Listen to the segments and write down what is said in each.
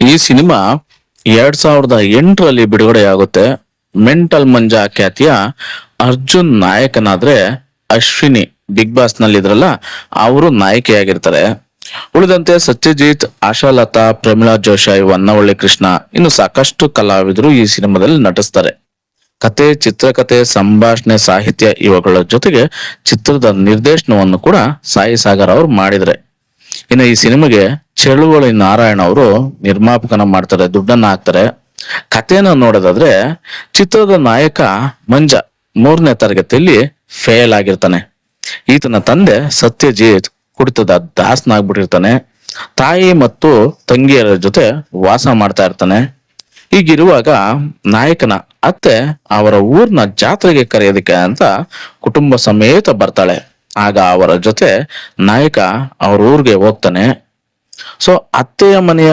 ಈ cinema 2008ರಲ್ಲಿ ಬಿಡುಗಡೆಯಾಗುತ್ತೆ. Mental Manja ಖ್ಯಾತಿಯ Arjun ನಾಯಕನಾದ್ರೆ Ashwini big boss ನಲ್ಲಿ ಇದ್ರಲ್ಲ ಅವರು ನಾಯಕಿಯಾಗಿರ್ತಾರೆ. ಉಳಿದಂತೆ ಸತ್ಯಜಿತ್, ಆಶಾಲತಾ, ಪ್ರಮೀಳಾ ಜೋಶಾಯ್, ಹೊನ್ನವಳ್ಳಿ ಕೃಷ್ಣ ಇನ್ನು ಸಾಕಷ್ಟು ಕಲಾವಿದರು ಈ ಸಿನಿಮಾದಲ್ಲಿ ನಟಿಸ್ತಾರೆ. ಕತೆ, ಚಿತ್ರಕಥೆ, ಸಂಭಾಷಣೆ, ಸಾಹಿತ್ಯ ಇವುಗಳ ಜೊತೆಗೆ ಚಿತ್ರದ ನಿರ್ದೇಶನವನ್ನು ಕೂಡ ಸಾಯಿ ಸಾಗರ್ ಅವರು ಮಾಡಿದ್ರೆ. ಇನ್ನು ಈ ಸಿನಿಮಾಗೆ ಚಳುವಳಿ ನಾರಾಯಣ ಅವರು ನಿರ್ಮಾಪಕನ ಮಾಡ್ತಾರೆ, ದುಡ್ಡನ್ನ ಹಾಕ್ತಾರೆ. ಕಥೆನ ನೋಡೋದಾದ್ರೆ ಚಿತ್ರದ ನಾಯಕ ಮಂಜ 3ನೇ ತರಗತಿಯಲ್ಲಿ ಫೇಲ್ ಆಗಿರ್ತಾನೆ. ಈತನ ತಂದೆ ಸತ್ಯಜಿತ್ ಕುಡಿತದ ದಾಸನಾಗ್ಬಿಟ್ಟಿರ್ತಾನೆ. ತಾಯಿ ಮತ್ತು ತಂಗಿಯರ ಜೊತೆ ವಾಸ ಮಾಡ್ತಾ ಇರ್ತಾನೆ. ಹೀಗಿರುವಾಗ ನಾಯಕನ ಅತ್ತೆ ಅವರ ಊರ್ನ ಜಾತ್ರೆಗೆ ಕರೆಯೋದಕ್ಕೆ ಅಂತ ಕುಟುಂಬ ಸಮೇತ ಬರ್ತಾಳೆ. ಆಗ ಅವರ ಜೊತೆ ನಾಯಕ ಅವ್ರ ಊರಿಗೆ ಹೋಗ್ತಾನೆ. ಸೊ ಅತ್ತೆಯ ಮನೆಯ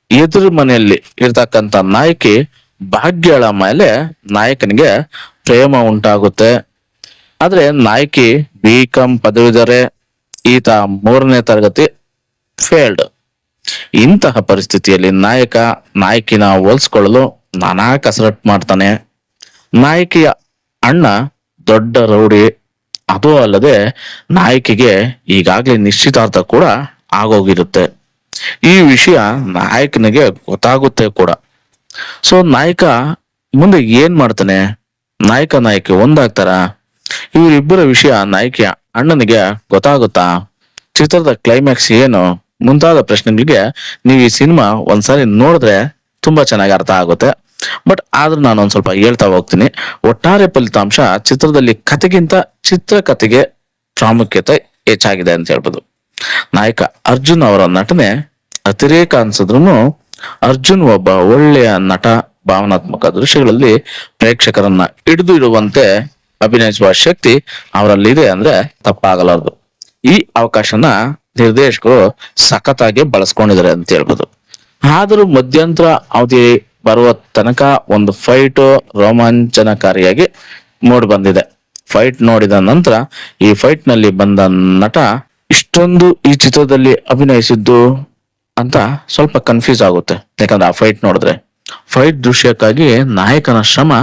ಎದುರು ಮನೆಯಲ್ಲಿ ಇರ್ತಕ್ಕಂಥ ನಾಯಕಿ ಭಾಗ್ಯಳ ಮೇಲೆ ನಾಯಕನಿಗೆ ಪ್ರೇಮ ಉಂಟಾಗುತ್ತೆ. ಆದ್ರೆ ನಾಯಕಿ BCom ಪದವೀಧರೆ, ಈತ 3ನೇ ತರಗತಿ ಫೇಲ್ಡ್. ಇಂತಹ ಪರಿಸ್ಥಿತಿಯಲ್ಲಿ ನಾಯಕ ನಾಯಕಿನ ಹೋಲಿಸ್ಕೊಳ್ಳಲು ನಾನಾ ಕಸರತ್ತು ಮಾಡ್ತಾನೆ. ನಾಯಕಿಯ ಅಣ್ಣ ದೊಡ್ಡ ರೌಡಿ. ಅದು ಅಲ್ಲದೆ ನಾಯಕಿಗೆ ಈಗಾಗ್ಲೇ ನಿಶ್ಚಿತಾರ್ಥ ಕೂಡ ಆಗೋಗಿರುತ್ತೆ. ಈ ವಿಷಯ ನಾಯಕನಿಗೆ ಗೊತ್ತಾಗುತ್ತೆ ಕೂಡ. ಸೊ ನಾಯಕ ಮುಂದೆ ಏನ್ ಮಾಡ್ತಾನೆ? ನಾಯಕಿ ಒಂದಾಗ್ತಾರ? ಇವರಿಬ್ಬರ ವಿಷಯ ನಾಯಕಿಯ ಅಣ್ಣನಿಗೆ ಗೊತ್ತಾಗುತ್ತಾ? ಚಿತ್ರದ ಕ್ಲೈಮ್ಯಾಕ್ಸ್ ಏನು ಮುಂತಾದ ಪ್ರಶ್ನೆಗಳಿಗೆ ನೀವು ಈ ಸಿನಿಮಾ ಒಂದ್ಸಾರಿ ನೋಡಿದ್ರೆ ತುಂಬಾ ಚೆನ್ನಾಗಿ ಅರ್ಥ ಆಗುತ್ತೆ. ಬಟ್ ಆದ್ರೂ ನಾನು ಒಂದ್ ಸ್ವಲ್ಪ ಹೇಳ್ತಾ ಹೋಗ್ತೀನಿ. ಒಟ್ಟಾರೆ ಫಲಿತಾಂಶ ಚಿತ್ರದಲ್ಲಿ ಕತೆಗಿಂತ ಚಿತ್ರಕಥೆಗೆ ಪ್ರಾಮುಖ್ಯತೆ ಹೆಚ್ಚಾಗಿದೆ ಅಂತ ಹೇಳ್ಬೋದು. ನಾಯಕ ಅರ್ಜುನ್ ಅವರ ನಟನೆ ಅತಿರೇಕ ಅನ್ಸಿದ್ರು ಅರ್ಜುನ್ ಒಬ್ಬ ಒಳ್ಳೆಯ ನಟ. ಭಾವನಾತ್ಮಕ ದೃಶ್ಯಗಳಲ್ಲಿ ಪ್ರೇಕ್ಷಕರನ್ನ ಹಿಡಿದು ಇಡುವಂತೆ ಅಭಿನಯಿಸುವ ಶಕ್ತಿ ಅವರಲ್ಲಿದೆ ಅಂದ್ರೆ ತಪ್ಪಾಗಲಾರದು. ಈ ಅವಕಾಶನ ನಿರ್ದೇಶಕರು ಸಖತ್ತಾಗಿ ಬಳಸ್ಕೊಂಡಿದ್ದಾರೆ ಅಂತ ಹೇಳ್ಬೋದು. ಆದರೂ ಮಧ್ಯಂತರ ಅವಧಿ ಬರುವ ತನಕ ಒಂದು ಫೈಟ್ ರೋಮಾಂಚನಕಾರಿಯಾಗಿ ಮೂಡಿ ಬಂದಿದೆ. ಫೈಟ್ ನೋಡಿದ ನಂತರ ಈ ಫೈಟ್ ನಲ್ಲಿ ಬಂದ ನಟ ಇಷ್ಟೊಂದು ಈ ಚಿತ್ರದಲ್ಲಿ ಅಭಿನಯಿಸಿದ್ದು ಅಂತ ಸ್ವಲ್ಪ ಕನ್ಫ್ಯೂಸ್ ಆಗುತ್ತೆ. ಯಾಕಂದ್ರೆ ಆ ಫೈಟ್ ನೋಡಿದ್ರೆ ಫೈಟ್ ದೃಶ್ಯಕ್ಕಾಗಿ ನಾಯಕನ ಶ್ರಮ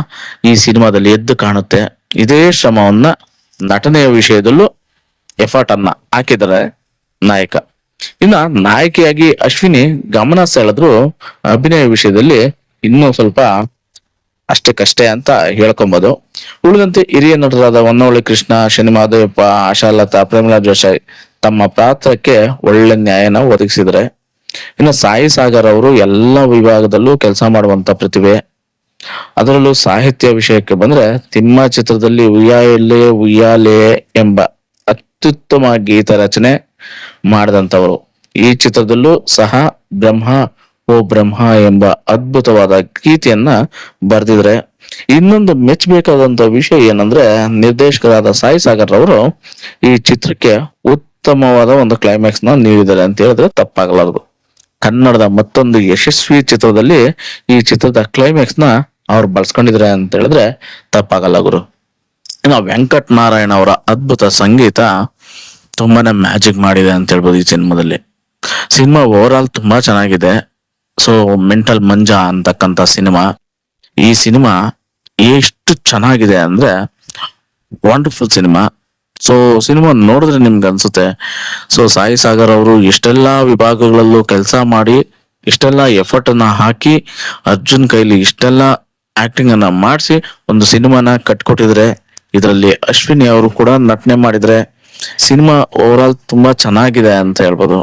ಈ ಸಿನಿಮಾದಲ್ಲಿ ಎದ್ದು ಕಾಣುತ್ತೆ. ಇದೇ ಶ್ರಮವನ್ನ ನಟನೆಯ ವಿಷಯದಲ್ಲೂ ಎಫರ್ಟ್ ಅನ್ನ ಹಾಕಿದರೆ ನಾಯಕ. ಇನ್ನ ನಾಯಕಿಯಾಗಿ ಅಶ್ವಿನಿ ಗಮನ ಸೆಳೆದ್ರು ಅಭಿನಯ ವಿಷಯದಲ್ಲಿ ಇನ್ನೂ ಸ್ವಲ್ಪ ಅಷ್ಟಕ್ಕಷ್ಟೇ ಅಂತ ಹೇಳ್ಕೊಬಹುದು. ಉಳಿದಂತೆ ಹಿರಿಯ ನಟರಾದ ಹೊನ್ನವಳ್ಳಿ ಕೃಷ್ಣ, ಶನಿ ಮಹಾದೇವಪ್ಪ, ಆಶಾಲತಾ, ಪ್ರಮೀಳಾ ಜೋಶಾಯ್ ತಮ್ಮ ಪಾತ್ರಕ್ಕೆ ಒಳ್ಳೆ ನ್ಯಾಯನ ಒದಗಿಸಿದರೆ. ಇನ್ನು ಸಾಯಿ ಸಾಗರ್ ಅವರು ಎಲ್ಲ ವಿಭಾಗದಲ್ಲೂ ಕೆಲಸ ಮಾಡುವಂತ ಪ್ರತಿಭೆ. ಅದರಲ್ಲೂ ಸಾಹಿತ್ಯ ವಿಷಯಕ್ಕೆ ಬಂದ್ರೆ ತಿಮ್ಮ ಚಿತ್ರದಲ್ಲಿ ಉಯ್ಯಾಲೆ ಉಯ್ಯಾಲೆ ಎಂಬ ಅತ್ಯುತ್ತಮ ಗೀತ ರಚನೆ ಮಾಡಿದಂಥವರು. ಈ ಚಿತ್ರದಲ್ಲೂ ಸಹ ಬ್ರಹ್ಮ ಓ ಬ್ರಹ್ಮ ಎಂಬ ಅದ್ಭುತವಾದ ಗೀತೆಯನ್ನ ಬರೆದಿದ್ರೆ. ಇನ್ನೊಂದು ಮೆಚ್ಚಬೇಕಾದಂತ ವಿಷಯ ಏನಂದ್ರೆ ನಿರ್ದೇಶಕರಾದ ಸಾಯಿ ಸಾಗರ್ ಅವರು ಈ ಚಿತ್ರಕ್ಕೆ ಉತ್ತಮವಾದ ಒಂದು ಕ್ಲೈಮ್ಯಾಕ್ಸ್ ನ ನೀಡಿದ್ದಾರೆ ಅಂತ ಹೇಳಿದ್ರೆ ತಪ್ಪಾಗಲಾರದು. ಕನ್ನಡದ ಮತ್ತೊಂದು ಯಶಸ್ವಿ ಚಿತ್ರದಲ್ಲಿ ಈ ಚಿತ್ರದ ಕ್ಲೈಮ್ಯಾಕ್ಸ್ ನ ಅವ್ರು ಬಳಸ್ಕೊಂಡಿದ್ರೆ ಅಂತ ಹೇಳಿದ್ರೆ ತಪ್ಪಾಗಲ್ಲ ಗುರು. ಇನ್ನು ವೆಂಕಟ್ ನಾರಾಯಣ ಅವರ ಅದ್ಭುತ ಸಂಗೀತ ತುಂಬಾನೇ ಮ್ಯಾಜಿಕ್ ಮಾಡಿದೆ ಅಂತ ಹೇಳ್ಬೋದು ಈ ಸಿನಿಮಾದಲ್ಲಿ. ಸಿನಿಮಾ ಓವರ್ ಆಲ್ ತುಂಬಾ ಚೆನ್ನಾಗಿದೆ. ಸೊ ಮೆಂಟಲ್ ಮಂಜಾ ಅಂತಕ್ಕಂಥ ಸಿನಿಮಾ, ಈ ಸಿನಿಮಾ ಎಷ್ಟು ಚೆನ್ನಾಗಿದೆ ಅಂದ್ರೆ ವಂಡರ್ಫುಲ್ ಸಿನಿಮಾ. ಸೊ ಸಿನಿಮಾ ನೋಡಿದ್ರೆ ನಿಮ್ಗೆ ಅನ್ಸುತ್ತೆ ಸೊ ಸಾಯಿ ಸಾಗರ್ ಅವರು ಇಷ್ಟೆಲ್ಲಾ ವಿಭಾಗಗಳಲ್ಲೂ ಕೆಲಸ ಮಾಡಿ ಇಷ್ಟೆಲ್ಲ ಎಫರ್ಟ್ ಅನ್ನ ಹಾಕಿ ಅರ್ಜುನ್ ಕೈಲಿ ಇಷ್ಟೆಲ್ಲ ಆಕ್ಟಿಂಗ್ ಅನ್ನ ಮಾಡಿಸಿ ಒಂದು ಸಿನಿಮಾನ ಕಟ್ಕೊಟ್ಟಿದ್ರೆ. ಇದರಲ್ಲಿ ಅಶ್ವಿನಿ ಅವರು ಕೂಡ ನಟನೆ ಮಾಡಿದ್ರೆ. ಸಿನಿಮಾ ಓವರ್ ಆಲ್ ತುಂಬಾ ಚೆನ್ನಾಗಿದೆ ಅಂತ ಹೇಳ್ಬೋದು.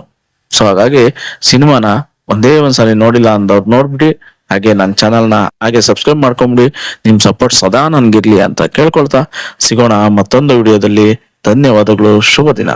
ಸೊ ಹಾಗಾಗಿ ಸಿನಿಮಾನ ಒಂದೇ ಒಂದ್ಸಲಿ ನೋಡಿಲ್ಲ ಅಂದವ್ರು ನೋಡ್ಬಿಡಿ. ಹಾಗೆ ನನ್ನ ಚಾನಲ್ನ ಹಾಗೆ ಸಬ್ಸ್ಕ್ರೈಬ್ ಮಾಡ್ಕೊಂಬಿಡಿ. ನಿಮ್ ಸಪೋರ್ಟ್ ಸದಾ ನನ್ಗಿರ್ಲಿ ಅಂತ ಕೇಳ್ಕೊಳ್ತಾ ಸಿಗೋಣ ಮತ್ತೊಂದು ವಿಡಿಯೋದಲ್ಲಿ. ಧನ್ಯವಾದಗಳು. ಶುಭ ದಿನ.